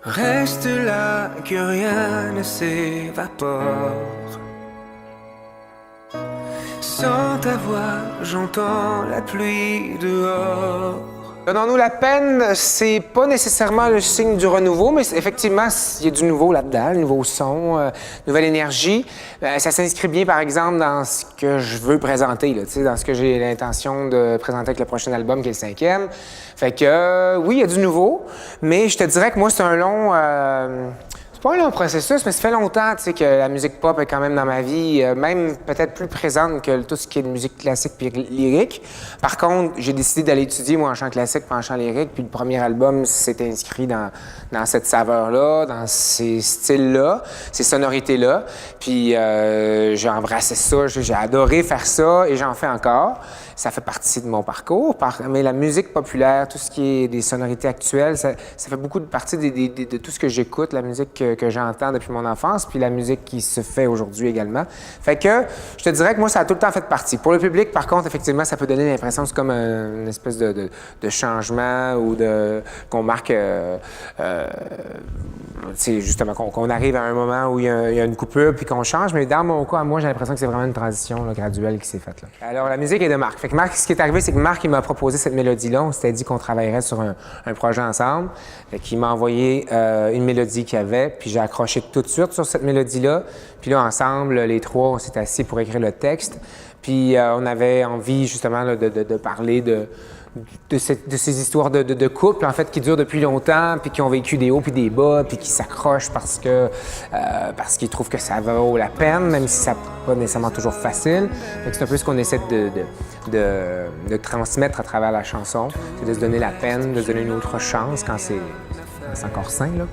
Reste là, que rien ne s'évapore. Sans ta voix, j'entends la pluie dehors. Donnons-nous la peine, c'est pas nécessairement le signe du renouveau, mais effectivement, il y a du nouveau là-dedans, le nouveau son, nouvelle énergie. Ça s'inscrit bien, par exemple, dans ce que je veux présenter, là, dans ce que j'ai l'intention de présenter avec le prochain album, qui est le 5e. Fait que, oui, il y a du nouveau, mais je te dirais que moi, c'est un long... c'est pas un long processus, mais ça fait longtemps que la musique pop est quand même dans ma vie, même peut-être plus présente que tout ce qui est de musique classique puis lyrique. Par contre, j'ai décidé d'aller étudier, moi, en chant classique puis en chant lyrique, puis le premier album s'est inscrit dans cette saveur-là, dans ces styles-là, ces sonorités-là. Puis j'ai embrassé ça, j'ai adoré faire ça et j'en fais encore. Ça fait partie de mon parcours, mais la musique populaire, tout ce qui est des sonorités actuelles, ça fait beaucoup de partie de tout ce que j'écoute, la musique que j'entends depuis mon enfance, puis la musique qui se fait aujourd'hui également. Fait que je te dirais que moi, ça a tout le temps fait partie. Pour le public, par contre, effectivement, ça peut donner l'impression que c'est comme une espèce de changement ou qu'on marque, justement, qu'on arrive à un moment où il y a une coupure puis qu'on change. Mais dans mon cas, moi, j'ai l'impression que c'est vraiment une transition là, graduelle qui s'est faite. Là. Alors, la musique est de Marc. Fait que Marc, ce qui est arrivé, c'est que Marc, il m'a proposé cette mélodie-là. On s'était dit qu'on travaillerait sur un projet ensemble. Fait qu'il m'a envoyé une mélodie qu'il avait, puis j'ai accroché tout de suite sur cette mélodie-là. Puis là, ensemble, les trois, on s'est assis pour écrire le texte. Puis on avait envie, justement, là, de parler de ces histoires de couple, en fait, qui durent depuis longtemps, puis qui ont vécu des hauts puis des bas, puis qui s'accrochent parce qu'ils trouvent que ça vaut la peine, même si ça n'est pas nécessairement toujours facile. Fait que c'est un peu ce qu'on essaie de transmettre à travers la chanson, c'est de se donner la peine, de se donner une autre chance quand c'est encore sain, là,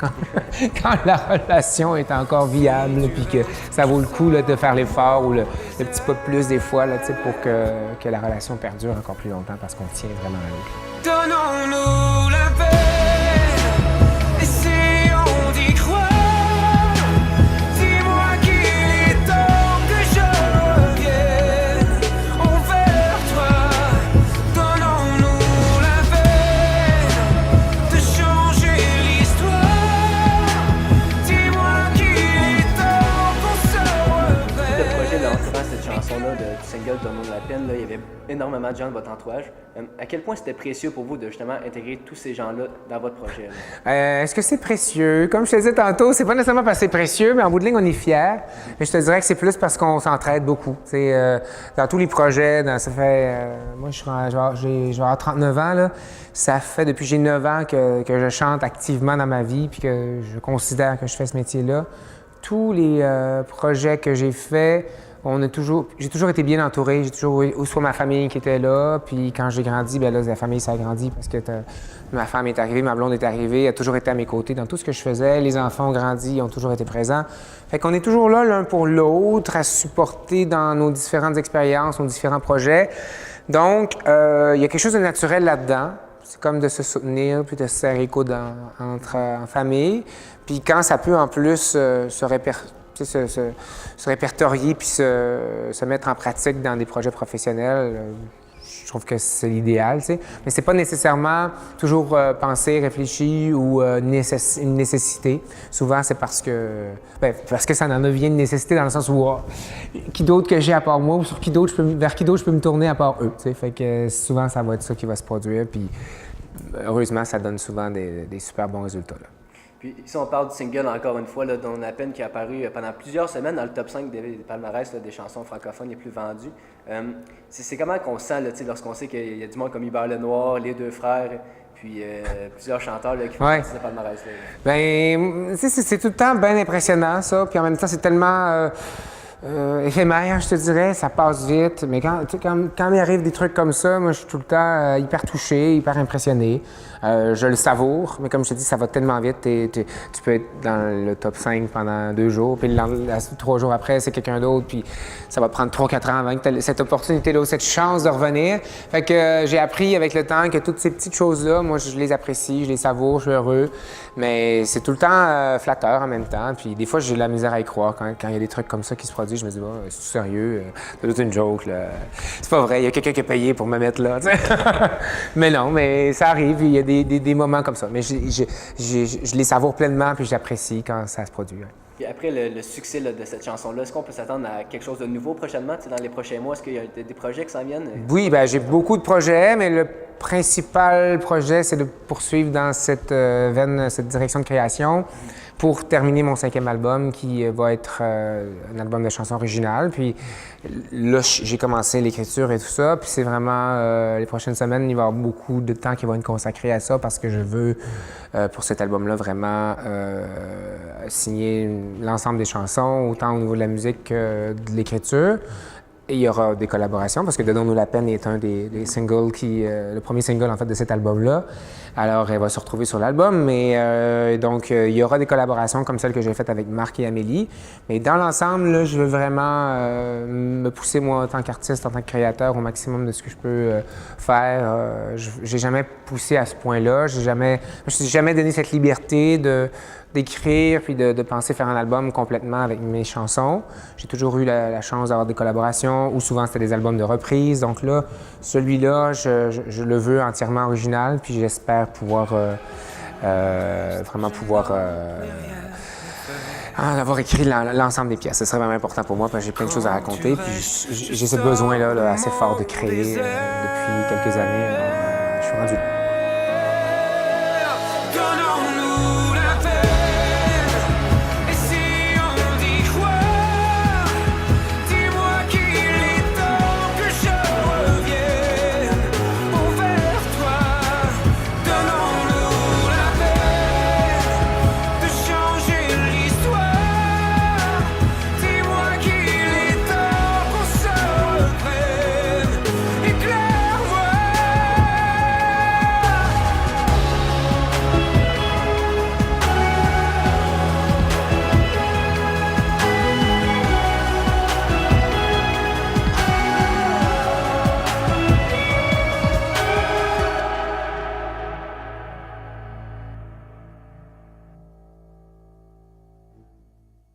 quand la relation est encore viable, puis que ça vaut le coup là, de faire l'effort ou le petit peu plus des fois là, pour que la relation perdure encore plus longtemps parce qu'on tient vraiment à l'autre. Donnons-nous la peine, essayons d'y croire. Dis-moi qu'il est temps que je revienne envers toi. Donnons-nous la peine de changer l'histoire. Dis-moi qu'il est temps qu'on se revienne. Le projet d'enregistrement cette chanson-là, du single Donnons-nous la peine, là, il y avait énormément de gens de votre entourage. À quel point c'était précieux pour vous de justement intégrer tous ces gens-là dans votre projet? Est-ce que c'est précieux? Comme je te disais tantôt, c'est pas nécessairement parce que c'est précieux, mais en bout de ligne, on est fiers. Mais je te dirais que c'est plus parce qu'on s'entraide beaucoup. Dans tous les projets, ça fait... moi, je vais avoir 39 ans, là. Ça fait depuis que j'ai 9 ans que je chante activement dans ma vie puis que je considère que je fais ce métier-là. Tous les projets que j'ai faits, j'ai toujours été bien entouré. J'ai toujours eu soit ma famille qui était là, puis quand j'ai grandi, bien là, la famille s'est agrandie parce que ma femme est arrivée, ma blonde est arrivée, elle a toujours été à mes côtés dans tout ce que je faisais. Les enfants ont grandi, ils ont toujours été présents. Fait qu'on est toujours là l'un pour l'autre, à supporter dans nos différentes expériences, nos différents projets. Donc, il y a quelque chose de naturel là-dedans. C'est comme de se soutenir puis de se serrer les coudes en famille. Puis quand ça peut en plus se répertorier puis se mettre en pratique dans des projets professionnels, je trouve que c'est l'idéal, tu sais. Mais c'est pas nécessairement toujours pensé, réfléchi ou une nécessité. Souvent, c'est parce que ça en devient une nécessité dans le sens où qui d'autre que j'ai à part moi ou vers qui d'autre je peux me tourner à part eux, tu sais. Fait que souvent, ça va être ça qui va se produire. Puis heureusement, ça donne souvent des super bons résultats, là. Puis si on parle du single encore une fois, là, Donnons-nous la peine qui est apparu pendant plusieurs semaines dans le top 5 des palmarès là, des chansons francophones les plus vendues. C'est comment qu'on se sent là, lorsqu'on sait qu'il y a du monde comme Hubert Lenoir, les deux frères, puis plusieurs chanteurs là, qui font partie de ce palmarès-là. Bien, c'est tout le temps bien impressionnant, ça. Puis en même temps, c'est tellement éphémère, je te dirais. Ça passe vite. Mais quand il arrive des trucs comme ça, moi, je suis tout le temps hyper touché, hyper impressionné. Je le savoure, mais comme je te dis, ça va tellement vite. Tu peux être dans le top 5 pendant 2 jours, puis 3 jours après, c'est quelqu'un d'autre, puis ça va prendre 3-4 ans avant que tu aies cette opportunité-là, cette chance de revenir. Fait que j'ai appris avec le temps que toutes ces petites choses-là, moi, je les apprécie, je les savoure, je suis heureux, mais c'est tout le temps flatteur en même temps. Puis des fois, j'ai de la misère à y croire quand il y a des trucs comme ça qui se produisent. dis, je me dis, oh, c'est sérieux, c'est toute une joke, là. C'est pas vrai, il y a quelqu'un qui a payé pour me mettre là, tu sais. Mais non, mais ça arrive, il y a des moments comme ça. Mais je les savoure pleinement, puis j'apprécie quand ça se produit. Ouais. Puis après le succès là, de cette chanson-là, est-ce qu'on peut s'attendre à quelque chose de nouveau prochainement, dans les prochains mois? Est-ce qu'il y a des projets qui s'en viennent? Oui, ben j'ai beaucoup de projets, mais le principal projet, c'est de poursuivre dans cette veine, cette direction de création pour terminer mon 5e album qui va être un album de chansons originales. Puis là, j'ai commencé l'écriture et tout ça, puis c'est vraiment les prochaines semaines, il va y avoir beaucoup de temps qui va être consacré à ça parce que je veux, pour cet album-là, vraiment signer l'ensemble des chansons, autant au niveau de la musique que de l'écriture. Et il y aura des collaborations parce que Donnons-nous la peine est un des singles le premier single en fait de cet album-là. Alors elle va se retrouver sur l'album, mais donc il y aura des collaborations comme celle que j'ai faite avec Marc et Amélie. Mais dans l'ensemble, là, je veux vraiment me pousser moi en tant qu'artiste, en tant que créateur au maximum de ce que je peux faire. J'ai jamais poussé à ce point-là. Je me suis jamais donné cette liberté d'écrire puis de penser faire un album complètement avec mes chansons. J'ai toujours eu la chance d'avoir des collaborations ou souvent c'était des albums de reprise. Donc là, celui-là, je le veux entièrement original puis j'espère pouvoir avoir écrit l'ensemble des pièces. Ce serait vraiment important pour moi parce que j'ai plein de choses à raconter puis j'ai ce besoin-là assez fort de créer depuis quelques années. Alors, je suis rendu là.